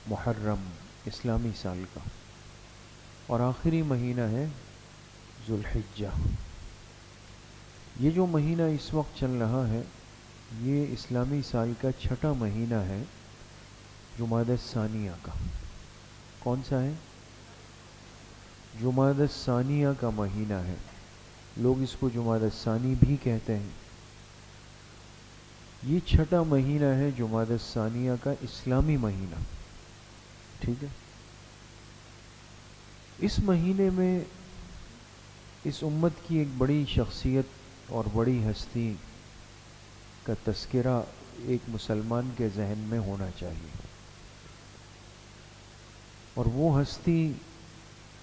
محرم اسلامی سال کا، اور آخری مہینہ ہے ذوالحجہ۔ یہ جو مہینہ اس وقت چل رہا ہے یہ اسلامی سال کا چھٹا مہینہ ہے، جمادی الثانیہ کا۔ کون سا ہے؟ جمادی الثانیہ کا مہینہ ہے، لوگ اس کو جمادی الثانی بھی کہتے ہیں۔ یہ چھٹا مہینہ ہے جمادی الثانیہ کا، اسلامی مہینہ، ٹھیک ہے۔ اس مہینے میں اس امت کی ایک بڑی شخصیت اور بڑی ہستی کا تذکرہ ایک مسلمان کے ذہن میں ہونا چاہیے، اور وہ ہستی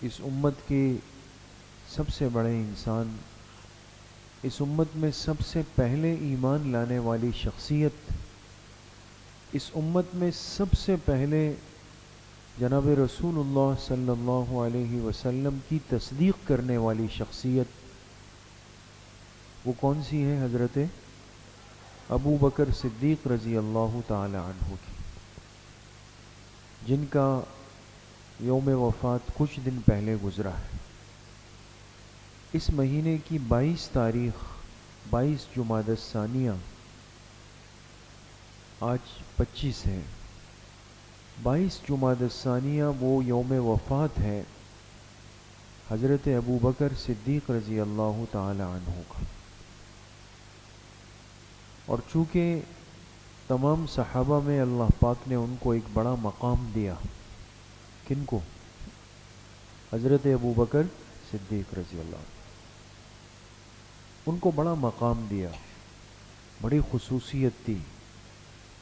اس امت کے سب سے بڑے انسان، اس امت میں سب سے پہلے ایمان لانے والی شخصیت، اس امت میں سب سے پہلے جناب رسول اللہ صلی اللہ علیہ وسلم کی تصدیق کرنے والی شخصیت، وہ کون سی ہے؟ حضرت ابو بکر صدیق رضی اللہ تعالی عنہ کی، جن کا یوم وفات کچھ دن پہلے گزرا ہے۔ اس مہینے کی 22 تاریخ، 22 جمادی الثانیہ، آج 25 ہے، 22 جمادی الثانیہ وہ یوم وفات ہے حضرت ابو بکر صدیق رضی اللہ تعالی عنہ کا۔ اور چونکہ تمام صحابہ میں اللہ پاک نے ان کو ایک بڑا مقام دیا، کن کو؟ حضرت ابو بکر صدیق رضی اللہ عنہ، ان کو بڑا مقام دیا، بڑی خصوصیت دی،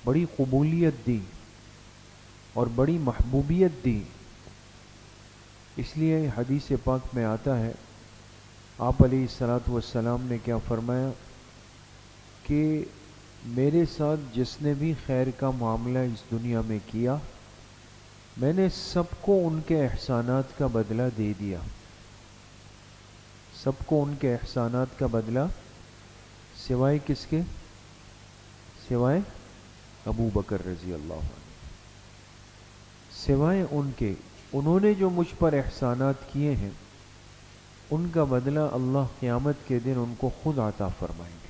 بڑی قبولیت دی اور بڑی محبوبیت دی۔ اس لیے حدیث پاک میں آتا ہے، آپ علیہ الصلاۃ والسلام نے کیا فرمایا کہ میرے ساتھ جس نے بھی خیر کا معاملہ اس دنیا میں کیا، میں نے سب کو ان کے احسانات کا بدلہ دے دیا، سب کو ان کے احسانات کا بدلہ، سوائے کس کے؟ سوائے ابو بکر رضی اللہ عنہ، سوائے ان کے، انہوں نے جو مجھ پر احسانات کیے ہیں ان کا بدلہ اللہ قیامت کے دن ان کو خود عطا فرمائیں گے۔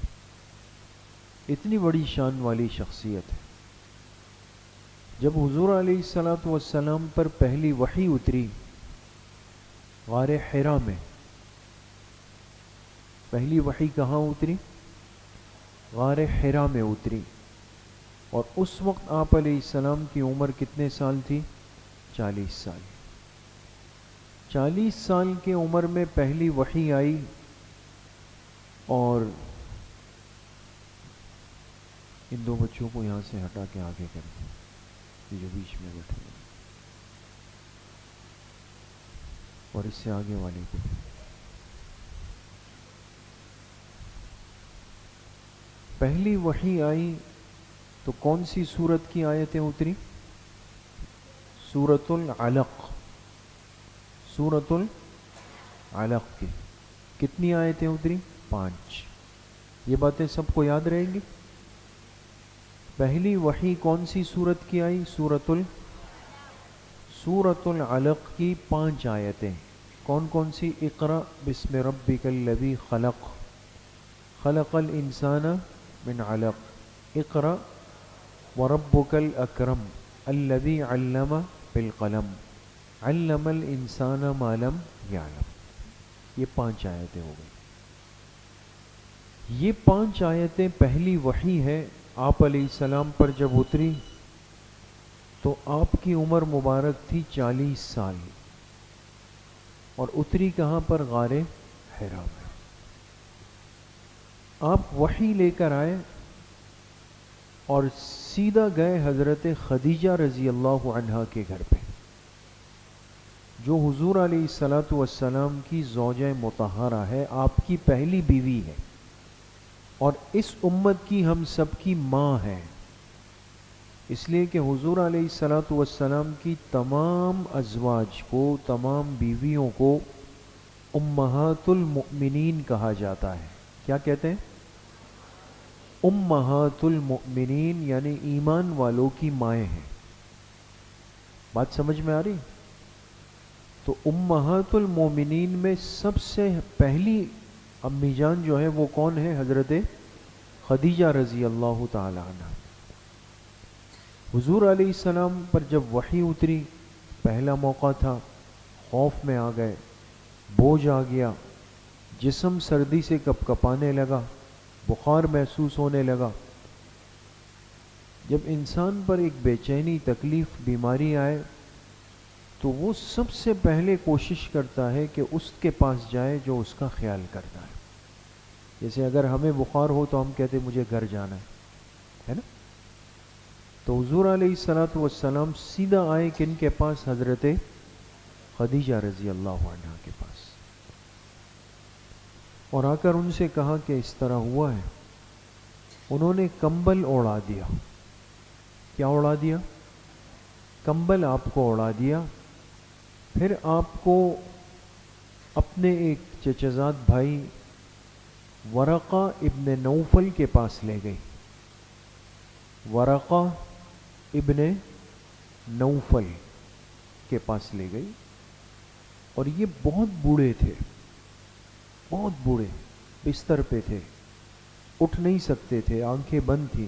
اتنی بڑی شان والی شخصیت ہے۔ جب حضور علیہ الصلاۃ والسلام پر پہلی وحی اتری غار حرا میں، پہلی وحی کہاں اتری؟ غار حرا میں اتری، اور اس وقت آپ علیہ السلام کی عمر کتنے سال تھی؟ 40 سال۔ 40 سال کی عمر میں پہلی وحی آئی، اور ان دو بچوں کو یہاں سے ہٹا کے آگے کر دیں، یہ جو بیچ میں بیٹھے ہیں، اور اس سے آگے والے کو۔ پہلی وحی آئی تو کون سی سورت کی آیتیں اتری؟ سورۃ العلق، سورۃ العلق کی کتنی آیتیں اتری؟ 5۔ یہ باتیں سب کو یاد رہیں گی؟ پہلی وحی کون سی سورت کی آئی؟ سورۃ العلق کی 5 آیتیں۔ کون کون سی؟ اقرأ بسم ربک الذی خلق، خلق الانسان من علق، اقرأ وربک الاکرم الذی علم بالقلم، علم الانسان ما لم یعلم۔ یہ 5 آیتیں ہو گئی۔ یہ 5 آیتیں پہلی وحی ہے، آپ علیہ السلام پر جب اتری تو آپ کی عمر مبارک تھی 40 سال، اور اتری کہاں پر؟ غار حرا میں۔ آپ وحی لے کر آئے اور سیدھا گئے حضرت خدیجہ رضی اللہ عنہا کے گھر پہ، جو حضور علیہ الصلاۃ والسلام کی زوجہ مطہرہ ہے، آپ کی پہلی بیوی ہے، اور اس امت کی ہم سب کی ماں ہے، اس لیے کہ حضور علیہ الصلاۃ والسلام کی تمام ازواج کو، تمام بیویوں کو امہات المؤمنین کہا جاتا ہے۔ کیا کہتے ہیں؟ امہات المؤمنین، یعنی ایمان والوں کی مائیں ہیں۔ بات سمجھ میں آ رہی؟ تو امہات المومنین میں سب سے پہلی امی جان جو ہے وہ کون ہے؟ حضرت خدیجہ رضی اللہ تعالی عنہ۔ حضور علیہ السلام پر جب وحی اتری، پہلا موقع تھا، خوف میں آ گئے، بوجھ آ گیا، جسم سردی سے کپ کپانے لگا، بخار محسوس ہونے لگا۔ جب انسان پر ایک بے چینی، تکلیف، بیماری آئے تو وہ سب سے پہلے کوشش کرتا ہے کہ اس کے پاس جائے جو اس کا خیال کرتا ہے۔ جیسے اگر ہمیں بخار ہو تو ہم کہتے مجھے گھر جانا ہے نا؟ تو حضور علیہ الصلوۃ والسلام سیدھا آئے کن کے پاس؟ حضرت خدیجہ رضی اللہ عنہا کے پاس، اور آ کر ان سے کہا کہ اس طرح ہوا ہے۔ انہوں نے کمبل اوڑھا دیا۔ کیا اوڑھا دیا؟ کمبل آپ کو اوڑھا دیا۔ پھر آپ کو اپنے ایک چچزاد بھائی ورقہ ابن نوفل کے پاس لے گئی۔ ورقہ ابن نوفل کے پاس لے گئی، اور یہ بہت بوڑھے تھے، بہت بوڑھے، بستر پہ تھے، اٹھ نہیں سکتے تھے، آنکھیں بند تھیں،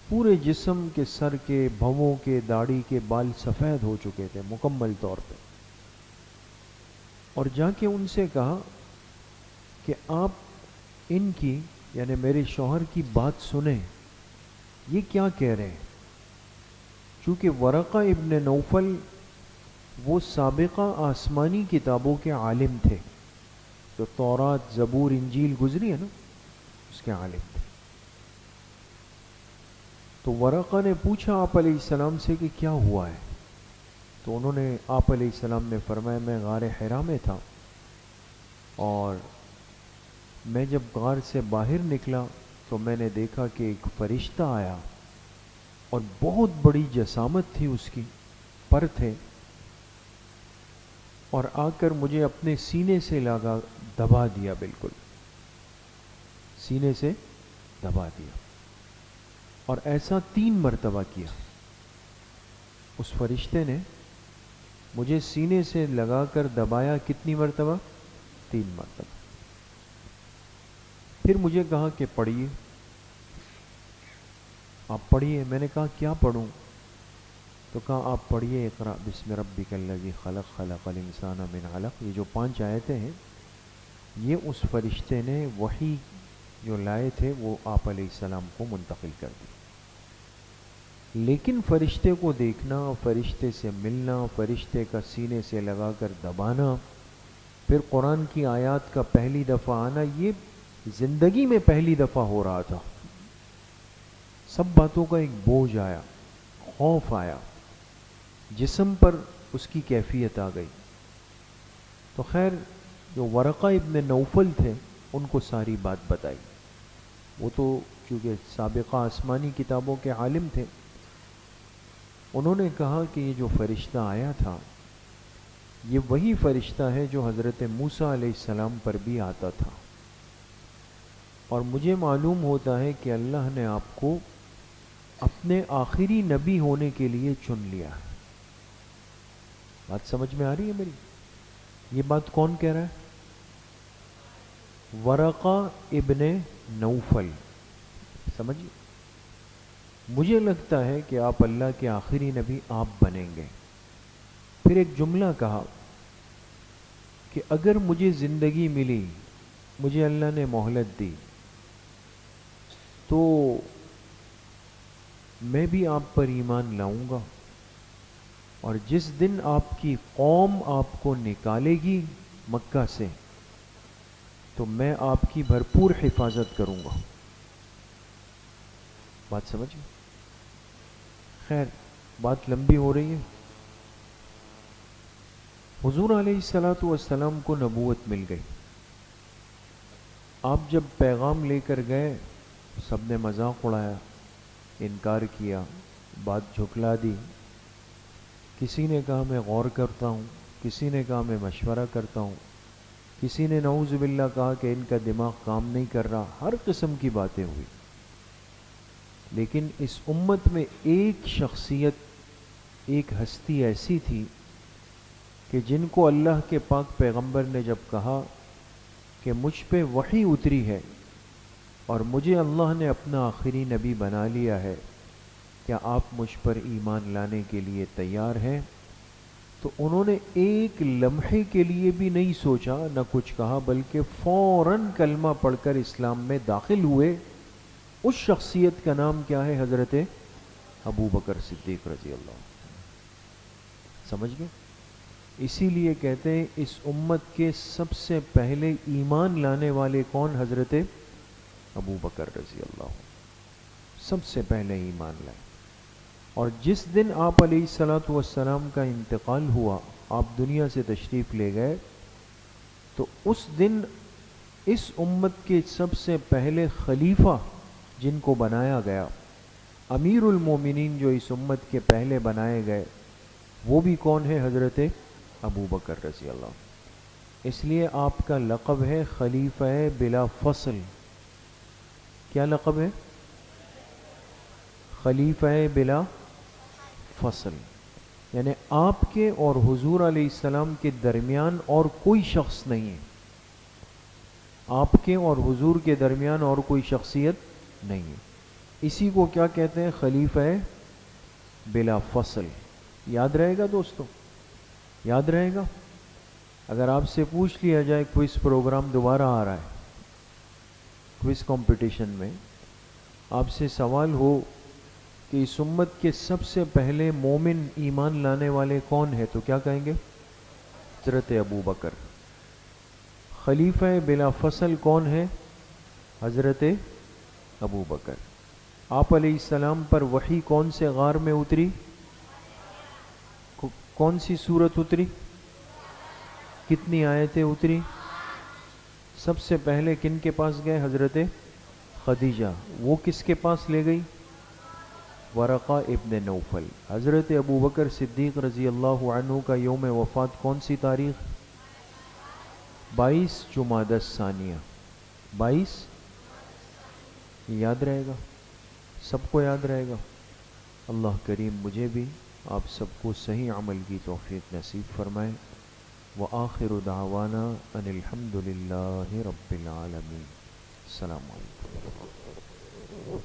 پورے جسم کے، سر کے، بھووں کے، داڑھی کے بال سفید ہو چکے تھے مکمل طور پہ۔ اور جا کے ان سے کہا کہ آپ ان کی، یعنی میرے شوہر کی بات سنیں، یہ کیا کہہ رہے ہیں؟ چونکہ ورقہ ابن نوفل وہ سابقہ آسمانی کتابوں کے عالم تھے، جو تورات، زبور، انجیل گزری ہے نا، اس کے عالم تھے۔ تو ورقہ نے پوچھا آپ علیہ السلام سے کہ کیا ہوا ہے؟ تو انہوں نے، آپ علیہ السلام نے فرمایا میں غار حرا میں تھا، اور میں جب غار سے باہر نکلا تو میں نے دیکھا کہ ایک فرشتہ آیا، اور بہت بڑی جسامت تھی اس کی، پر تھے، اور آ کر مجھے اپنے سینے سے لگا، دبا دیا، بالکل سینے سے دبا دیا، اور ایسا 3 مرتبہ کیا۔ اس فرشتے نے مجھے سینے سے لگا کر دبایا، کتنی مرتبہ؟ 3 مرتبہ۔ پھر مجھے کہا کہ پڑھیے، آپ پڑھیے۔ میں نے کہا کیا پڑھوں؟ تو کہا آپ پڑھیے اقرأ بسم ربک الذی خلق، خلق الانسان من علق۔ یہ جو 5 آیتیں ہیں، یہ اس فرشتے نے وحی جو لائے تھے وہ آپ علیہ السلام کو منتقل کر دی۔ لیکن فرشتے کو دیکھنا، فرشتے سے ملنا، فرشتے کا سینے سے لگا کر دبانا، پھر قرآن کی آیات کا پہلی دفعہ آنا، یہ زندگی میں پہلی دفعہ ہو رہا تھا۔ سب باتوں کا ایک بوجھ آیا، خوف آیا، جسم پر اس کی کیفیت آ گئی۔ تو خیر، جو ورقہ ابن نوفل تھے ان کو ساری بات بتائی۔ وہ تو چونکہ سابقہ آسمانی کتابوں کے عالم تھے، انہوں نے کہا کہ یہ جو فرشتہ آیا تھا یہ وہی فرشتہ ہے جو حضرت موسیٰ علیہ السلام پر بھی آتا تھا، اور مجھے معلوم ہوتا ہے کہ اللہ نے آپ کو اپنے آخری نبی ہونے کے لیے چن لیا ہے۔ بات سمجھ میں آ رہی ہے میری؟ یہ بات کون کہہ رہا ہے؟ ورقہ ابن نوفل۔ سمجھئے؟ مجھے لگتا ہے کہ آپ اللہ کے آخری نبی آپ بنیں گے۔ پھر ایک جملہ کہا کہ اگر مجھے زندگی ملی، مجھے اللہ نے مہلت دی، تو میں بھی آپ پر ایمان لاؤں گا، اور جس دن آپ کی قوم آپ کو نکالے گی مکہ سے تو میں آپ کی بھرپور حفاظت کروں گا۔ بات سمجھ؟ خیر، بات لمبی ہو رہی ہے۔ حضور علیہ الصلوۃ والسلام کو نبوت مل گئی۔ آپ جب پیغام لے کر گئے، سب نے مذاق اڑایا، انکار کیا، بات جھٹلا دی۔ کسی نے کہا میں غور کرتا ہوں، کسی نے کہا میں مشورہ کرتا ہوں، کسی نے نعوذ باللہ کہا کہ ان کا دماغ کام نہیں کر رہا، ہر قسم کی باتیں ہوئی۔ لیکن اس امت میں ایک شخصیت ایک ہستی ایسی تھی کہ جن کو اللہ کے پاک پیغمبر نے جب کہا کہ مجھ پہ وحی اتری ہے اور مجھے اللہ نے اپنا آخری نبی بنا لیا ہے، کیا آپ مجھ پر ایمان لانے کے لیے تیار ہیں؟ تو انہوں نے ایک لمحے کے لیے بھی نہیں سوچا، نہ کچھ کہا، بلکہ فوراً کلمہ پڑھ کر اسلام میں داخل ہوئے۔ اس شخصیت کا نام کیا ہے؟ حضرت ابو بکر صدیق رضی اللہ عنہ۔ سمجھ گئے؟ اسی لیے کہتے ہیں اس امت کے سب سے پہلے ایمان لانے والے کون؟ حضرت ابو بکر رضی اللہ عنہ سب سے پہلے ایمان لائے۔ اور جس دن آپ علیہ الصلوۃ والسلام کا انتقال ہوا، آپ دنیا سے تشریف لے گئے، تو اس دن اس امت کے سب سے پہلے خلیفہ جن کو بنایا گیا، امیر المومنین جو اس امت کے پہلے بنائے گئے، وہ بھی کون ہے؟ حضرت ابو بکر رضی اللہ عنہ۔ اس لیے آپ کا لقب ہے خلیفہ بلا فصل۔ کیا لقب ہے؟ خلیفہ بلا فصل، یعنی آپ کے اور حضور علیہ السلام کے درمیان اور کوئی شخص نہیں ہے، آپ کے اور حضور کے درمیان اور کوئی شخصیت نہیں ہے۔ اسی کو کیا کہتے ہیں؟ خلیفہ بلا فصل۔ یاد رہے گا دوستو؟ یاد رہے گا؟ اگر آپ سے پوچھ لیا جائے کوئز پروگرام دوبارہ آ رہا ہے، کوئز کمپٹیشن میں آپ سے سوال ہو کہ اس امت کے سب سے پہلے مومن ایمان لانے والے کون ہیں، تو کیا کہیں گے؟ حضرت ابو بکر۔ خلیفہ بلا فصل کون ہے؟ حضرت ابو بکر۔ آپ علیہ السلام پر وحی کون سے غار میں اتری؟ کون سی سورت اتری؟ کتنی آیتیں اتری؟ سب سے پہلے کن کے پاس گئے؟ حضرت خدیجہ۔ وہ کس کے پاس لے گئی؟ ورقہ ابن نوفل۔ حضرت ابو بکر صدیق رضی اللہ عنہ کا یوم وفات کون سی تاریخ؟ 22 جمادی الثانیہ۔ 22 یاد رہے گا؟ سب کو یاد رہے گا؟ اللہ کریم مجھے بھی آپ سب کو صحیح عمل کی توفیق نصیب فرمائے۔ وآخر دعوانا ان الحمد للہ رب العالمین۔ السلام علیکم۔